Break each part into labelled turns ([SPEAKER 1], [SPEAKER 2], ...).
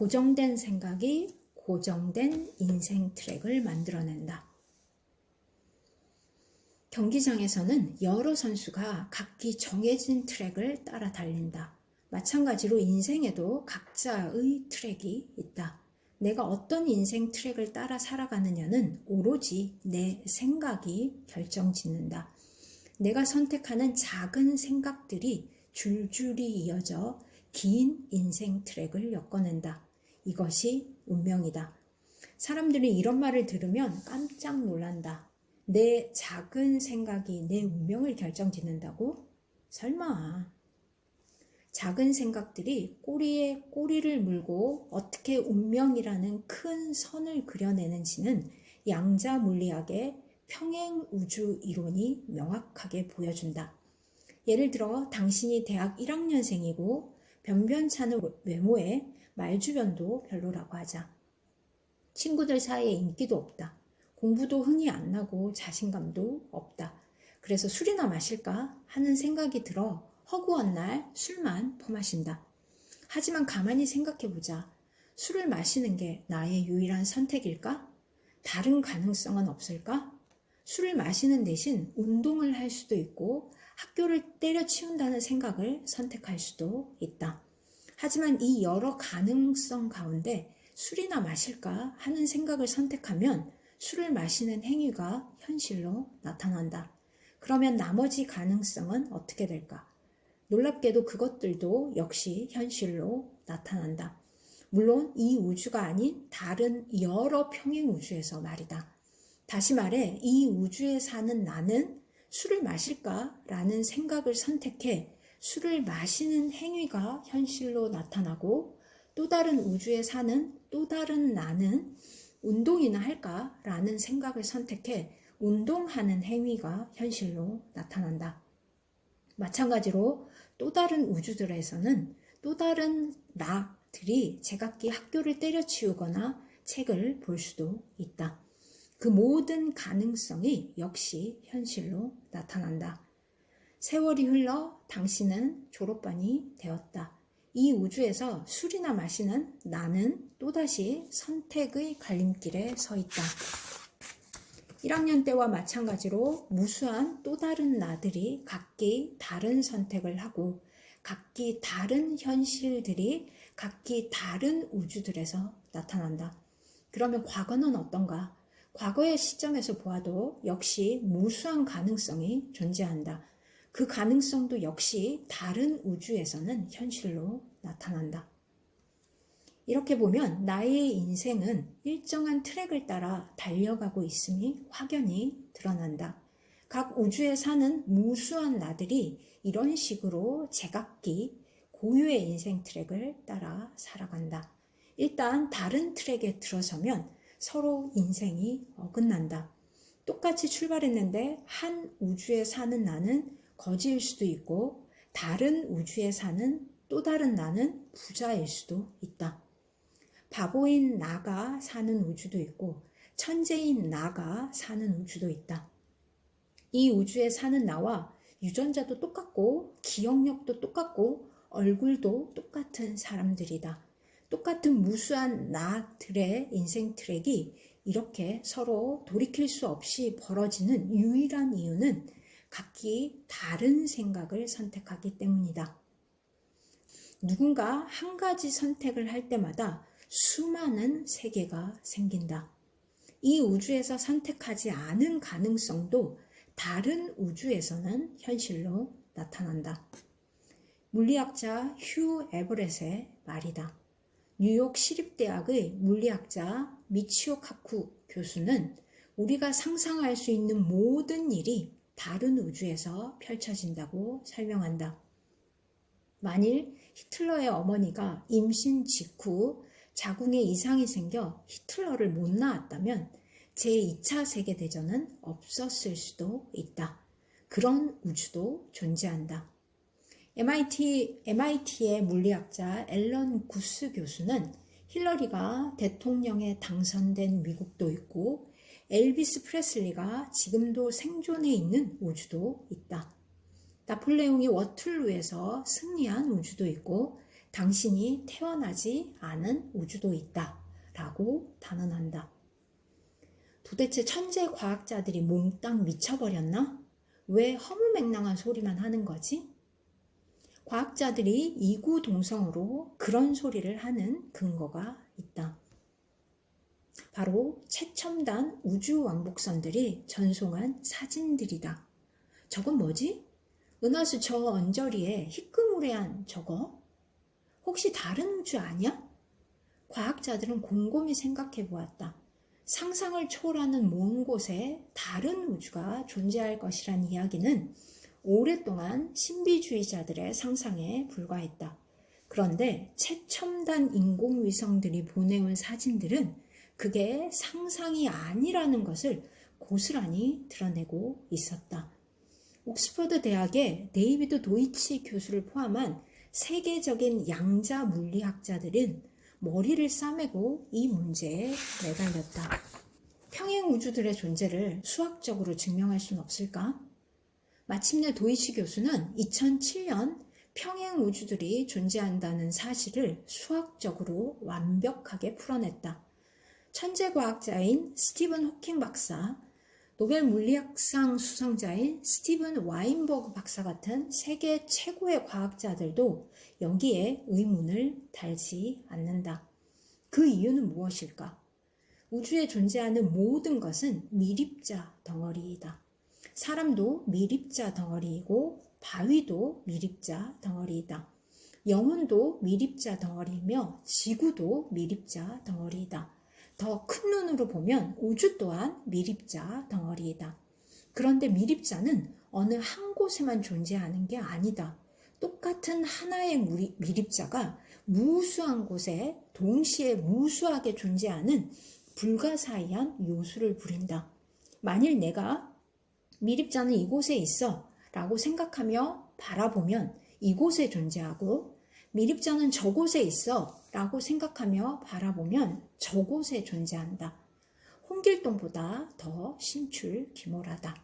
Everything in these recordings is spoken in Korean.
[SPEAKER 1] 고정된 생각이 고정된 인생 트랙을 만들어낸다. 경기장에서는 여러 선수가 각기 정해진 트랙을 따라 달린다. 마찬가지로 인생에도 각자의 트랙이 있다. 내가 어떤 인생 트랙을 따라 살아가느냐는 오로지 내 생각이 결정짓는다. 내가 선택하는 작은 생각들이 줄줄이 이어져 긴 인생 트랙을 엮어낸다. 이것이 운명이다. 사람들이 이런 말을 들으면 깜짝 놀란다. 내 작은 생각이 내 운명을 결정짓는다고? 설마. 작은 생각들이 꼬리에 꼬리를 물고 어떻게 운명이라는 큰 선을 그려내는지는 양자 물리학의 평행 우주 이론이 명확하게 보여준다. 예를 들어 당신이 대학 1학년생이고 변변찮은 외모에 말주변도 별로라고 하자. 친구들 사이에 인기도 없다. 공부도 흥이 안 나고 자신감도 없다. 그래서 술이나 마실까 하는 생각이 들어 허구한 날 술만 퍼마신다. 하지만 가만히 생각해보자. 술을 마시는 게 나의 유일한 선택일까? 다른 가능성은 없을까? 술을 마시는 대신 운동을 할 수도 있고 학교를 때려치운다는 생각을 선택할 수도 있다. 하지만 이 여러 가능성 가운데 술이나 마실까 하는 생각을 선택하면 술을 마시는 행위가 현실로 나타난다. 그러면 나머지 가능성은 어떻게 될까? 놀랍게도 그것들도 역시 현실로 나타난다. 물론 이 우주가 아닌 다른 여러 평행 우주에서 말이다. 다시 말해 이 우주에 사는 나는 술을 마실까? 라는 생각을 선택해 술을 마시는 행위가 현실로 나타나고 또 다른 우주에 사는 또 다른 나는 운동이나 할까? 라는 생각을 선택해 운동하는 행위가 현실로 나타난다. 마찬가지로 또 다른 우주들에서는 또 다른 나들이 제각기 학교를 때려치우거나 책을 볼 수도 있다. 그 모든 가능성이 역시 현실로 나타난다. 세월이 흘러 당신은 졸업반이 되었다. 이 우주에서 술이나 마시는 나는 또다시 선택의 갈림길에 서 있다. 1학년 때와 마찬가지로 무수한 또 다른 나들이 각기 다른 선택을 하고 각기 다른 현실들이 각기 다른 우주들에서 나타난다. 그러면 과거는 어떤가? 과거의 시점에서 보아도 역시 무수한 가능성이 존재한다. 그 가능성도 역시 다른 우주에서는 현실로 나타난다. 이렇게 보면 나의 인생은 일정한 트랙을 따라 달려가고 있음이 확연히 드러난다. 각 우주에 사는 무수한 나들이 이런 식으로 제각기 고유의 인생 트랙을 따라 살아간다. 일단 다른 트랙에 들어서면 서로 인생이 어긋난다. 똑같이 출발했는데 한 우주에 사는 나는 거지일 수도 있고 다른 우주에 사는 또 다른 나는 부자일 수도 있다. 바보인 나가 사는 우주도 있고 천재인 나가 사는 우주도 있다. 이 우주에 사는 나와 유전자도 똑같고 기억력도 똑같고 얼굴도 똑같은 사람들이다. 똑같은 무수한 나들의 인생 트랙이 이렇게 서로 돌이킬 수 없이 벌어지는 유일한 이유는 각기 다른 생각을 선택하기 때문이다. 누군가 한 가지 선택을 할 때마다 수많은 세계가 생긴다. 이 우주에서 선택하지 않은 가능성도 다른 우주에서는 현실로 나타난다. 물리학자 휴 에버렛의 말이다. 뉴욕 시립대학의 물리학자 미치오 카쿠 교수는 우리가 상상할 수 있는 모든 일이 다른 우주에서 펼쳐진다고 설명한다. 만일 히틀러의 어머니가 임신 직후 자궁에 이상이 생겨 히틀러를 못 낳았다면 제2차 세계대전은 없었을 수도 있다. 그런 우주도 존재한다. MIT의 물리학자 앨런 구스 교수는 힐러리가 대통령에 당선된 미국도 있고 엘비스 프레슬리가 지금도 생존해 있는 우주도 있다. 나폴레옹이 워틀루에서 승리한 우주도 있고 당신이 태어나지 않은 우주도 있다 라고 단언한다. 도대체 천재 과학자들이 몽땅 미쳐버렸나? 왜 허무맹랑한 소리만 하는 거지? 과학자들이 이구동성으로 그런 소리를 하는 근거가 있다. 바로 최첨단 우주 왕복선들이 전송한 사진들이다. 저건 뭐지? 은하수 저 언저리에 희끄무레한 저거? 혹시 다른 우주 아니야? 과학자들은 곰곰이 생각해 보았다. 상상을 초월하는 먼 곳에 다른 우주가 존재할 것이란 이야기는 오랫동안 신비주의자들의 상상에 불과했다. 그런데 최첨단 인공위성들이 보내온 사진들은 그게 상상이 아니라는 것을 고스란히 드러내고 있었다. 옥스퍼드 대학의 데이비드 도이치 교수를 포함한 세계적인 양자 물리학자들은 머리를 싸매고 이 문제에 매달렸다. 평행 우주들의 존재를 수학적으로 증명할 수는 없을까? 마침내 도이치 교수는 2007년 평행 우주들이 존재한다는 사실을 수학적으로 완벽하게 풀어냈다. 천재 과학자인 스티븐 호킹 박사, 노벨 물리학상 수상자인 스티븐 와인버그 박사 같은 세계 최고의 과학자들도 여기에 의문을 달지 않는다. 그 이유는 무엇일까? 우주에 존재하는 모든 것은 미립자 덩어리이다. 사람도 미립자 덩어리이고 바위도 미립자 덩어리이다. 영혼도 미립자 덩어리이며 지구도 미립자 덩어리이다. 더 큰 눈으로 보면 우주 또한 미립자 덩어리이다. 그런데 미립자는 어느 한 곳에만 존재하는 게 아니다. 똑같은 하나의 미립자가 무수한 곳에 동시에 무수하게 존재하는 불가사의한 요소를 부린다. 만일 내가 미립자는 이곳에 있어 라고 생각하며 바라보면 이곳에 존재하고, 미립자는 저곳에 있어 라고 생각하며 바라보면 저곳에 존재한다. 홍길동보다 더 신출귀몰하다.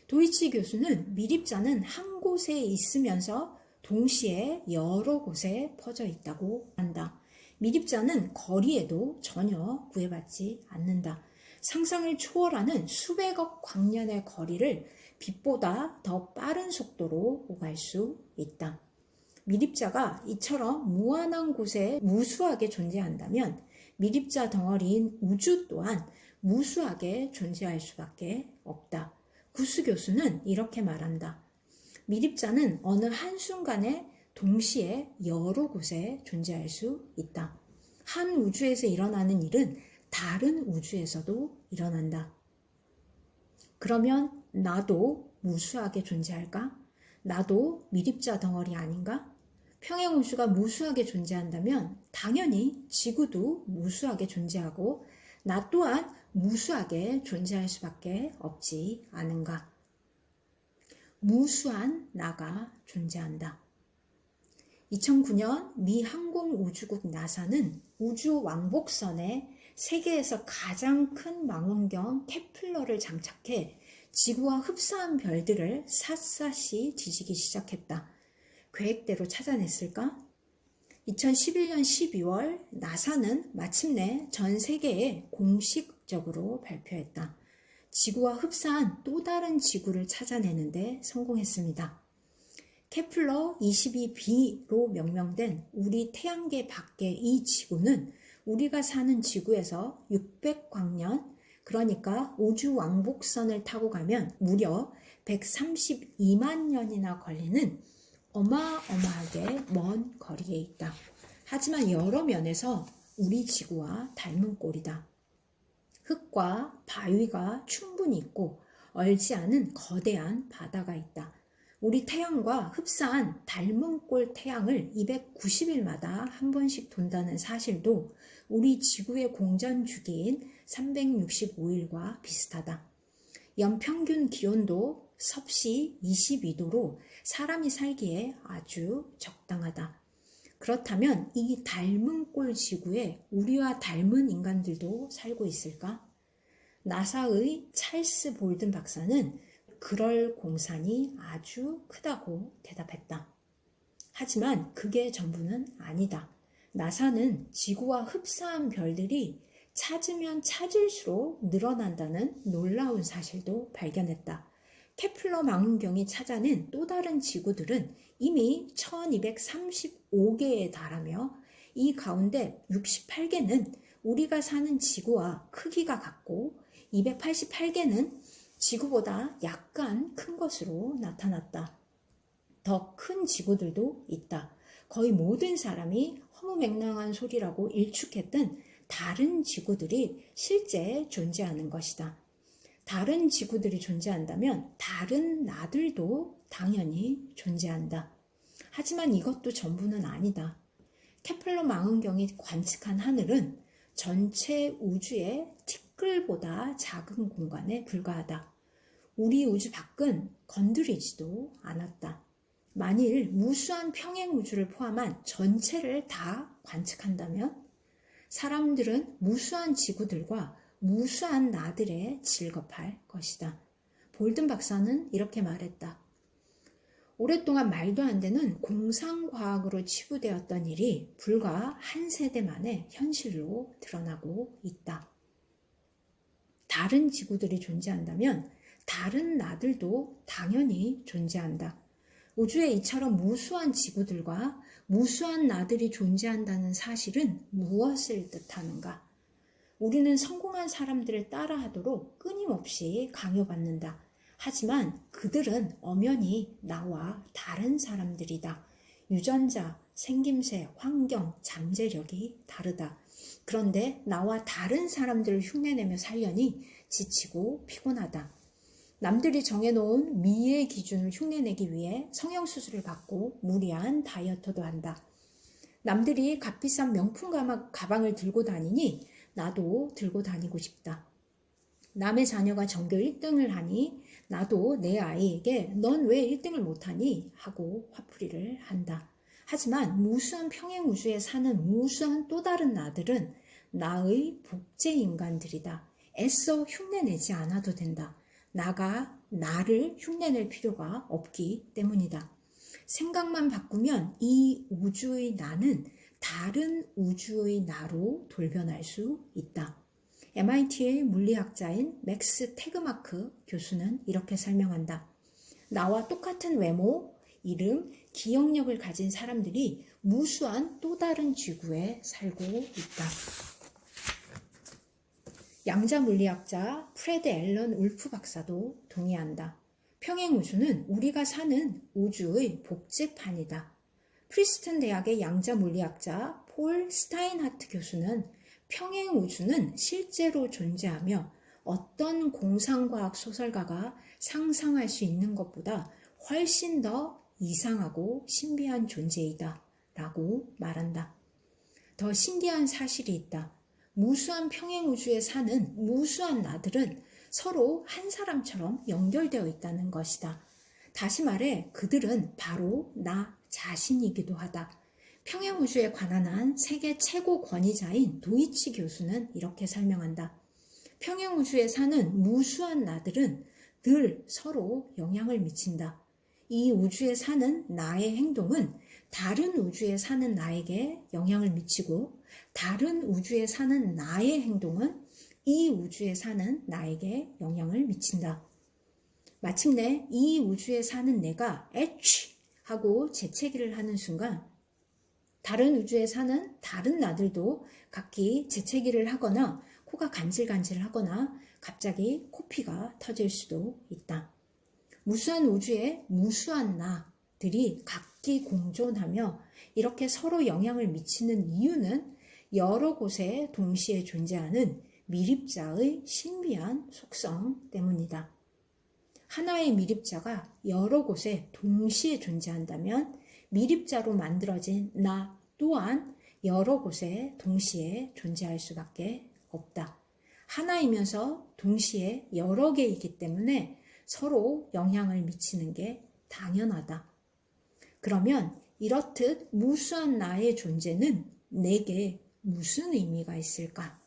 [SPEAKER 1] 도이치 교수는 미립자는 한 곳에 있으면서 동시에 여러 곳에 퍼져 있다고 한다. 미립자는 거리에도 전혀 구애받지 않는다. 상상을 초월하는 수백억 광년의 거리를 빛보다 더 빠른 속도로 오갈 수 있다. 미립자가 이처럼 무한한 곳에 무수하게 존재한다면 미립자 덩어리인 우주 또한 무수하게 존재할 수밖에 없다. 구스 교수는 이렇게 말한다. 미립자는 어느 한순간에 동시에 여러 곳에 존재할 수 있다. 한 우주에서 일어나는 일은 다른 우주에서도 일어난다. 그러면 나도 무수하게 존재할까? 나도 미립자 덩어리 아닌가? 평행 우주가 무수하게 존재한다면 당연히 지구도 무수하게 존재하고 나 또한 무수하게 존재할 수밖에 없지 않은가? 무수한 나가 존재한다. 2009년 미 항공우주국 나사는 우주 왕복선에 세계에서 가장 큰 망원경 케플러를 장착해 지구와 흡사한 별들을 샅샅이 뒤지기 시작했다. 계획대로 찾아냈을까? 2011년 12월 나사는 마침내 전 세계에 공식적으로 발표했다. 지구와 흡사한 또 다른 지구를 찾아내는데 성공했습니다. 케플러 22b로 명명된 우리 태양계 밖의 이 지구는 우리가 사는 지구에서 600광년, 그러니까 우주 왕복선을 타고 가면 무려 132만 년이나 걸리는 어마어마하게 먼 거리에 있다. 하지만 여러 면에서 우리 지구와 닮은 꼴이다. 흙과 바위가 충분히 있고 얼지 않은 거대한 바다가 있다. 우리 태양과 흡사한 닮은 꼴 태양을 290일마다 한 번씩 돈다는 사실도 우리 지구의 공전 주기인 365일과 비슷하다. 연평균 기온도 섭씨 22도로 사람이 살기에 아주 적당하다. 그렇다면 이 닮은 꼴 지구에 우리와 닮은 인간들도 살고 있을까? 나사의 찰스 볼든 박사는 그럴 공산이 아주 크다고 대답했다. 하지만 그게 전부는 아니다. 나사는 지구와 흡사한 별들이 찾으면 찾을수록 늘어난다는 놀라운 사실도 발견했다. 케플러 망원경이 찾아낸 또 다른 지구들은 이미 1235개에 달하며 이 가운데 68개는 우리가 사는 지구와 크기가 같고 288개는 지구보다 약간 큰 것으로 나타났다. 더 큰 지구들도 있다. 거의 모든 사람이 허무맹랑한 소리라고 일축했던 다른 지구들이 실제 존재하는 것이다. 다른 지구들이 존재한다면 다른 나들도 당연히 존재한다. 하지만 이것도 전부는 아니다. 케플러 망원경이 관측한 하늘은 전체 우주의 티끌보다 작은 공간에 불과하다. 우리 우주 밖은 건드리지도 않았다. 만일 무수한 평행 우주를 포함한 전체를 다 관측한다면 사람들은 무수한 지구들과 무수한 나들에 질겁할 것이다. 볼든 박사는 이렇게 말했다. 오랫동안 말도 안 되는 공상과학으로 치부되었던 일이 불과 한 세대 만에 현실로 드러나고 있다. 다른 지구들이 존재한다면 다른 나들도 당연히 존재한다. 우주에 이처럼 무수한 지구들과 무수한 나들이 존재한다는 사실은 무엇을 뜻하는가? 우리는 성공한 사람들을 따라하도록 끊임없이 강요받는다. 하지만 그들은 엄연히 나와 다른 사람들이다. 유전자, 생김새, 환경, 잠재력이 다르다. 그런데 나와 다른 사람들을 흉내내며 살려니 지치고 피곤하다. 남들이 정해놓은 미의 기준을 흉내내기 위해 성형수술을 받고 무리한 다이어트도 한다. 남들이 값비싼 명품 가방을 들고 다니니 나도 들고 다니고 싶다. 남의 자녀가 전교 1등을 하니 나도 내 아이에게 넌 왜 1등을 못하니? 하고 화풀이를 한다. 하지만 무수한 평행우주에 사는 무수한 또 다른 나들은 나의 복제 인간들이다. 애써 흉내내지 않아도 된다. 나가 나를 흉내낼 필요가 없기 때문이다. 생각만 바꾸면 이 우주의 나는 다른 우주의 나로 돌변할 수 있다. MIT의 물리학자인 맥스 태그마크 교수는 이렇게 설명한다. 나와 똑같은 외모, 이름, 기억력을 가진 사람들이 무수한 또 다른 지구에 살고 있다. 양자 물리학자 프레드 앨런 울프 박사도 동의한다. 평행우주는 우리가 사는 우주의 복제판이다. 프리스턴 대학의 양자 물리학자 폴 스타인하트 교수는 평행우주는 실제로 존재하며 어떤 공상과학 소설가가 상상할 수 있는 것보다 훨씬 더 이상하고 신비한 존재이다 라고 말한다. 더 신기한 사실이 있다. 무수한 평행우주에 사는 무수한 나들은 서로 한 사람처럼 연결되어 있다는 것이다. 다시 말해 그들은 바로 나 자신이기도 하다. 평행우주에 관한 한 세계 최고 권위자인 도이치 교수는 이렇게 설명한다. 평행우주에 사는 무수한 나들은 늘 서로 영향을 미친다. 이 우주에 사는 나의 행동은 다른 우주에 사는 나에게 영향을 미치고 다른 우주에 사는 나의 행동은 이 우주에 사는 나에게 영향을 미친다. 마침내 이 우주에 사는 내가 에취 하고 재채기를 하는 순간 다른 우주에 사는 다른 나들도 각기 재채기를 하거나 코가 간질간질 하거나 갑자기 코피가 터질 수도 있다. 무수한 우주에 무수한 나들이 각기 공존하며 이렇게 서로 영향을 미치는 이유는 여러 곳에 동시에 존재하는 미립자의 신비한 속성 때문이다. 하나의 미립자가 여러 곳에 동시에 존재한다면 미립자로 만들어진 나 또한 여러 곳에 동시에 존재할 수밖에 없다. 하나이면서 동시에 여러 개이기 때문에 서로 영향을 미치는 게 당연하다. 그러면 이렇듯 무수한 나의 존재는 내게 무슨 의미가 있을까?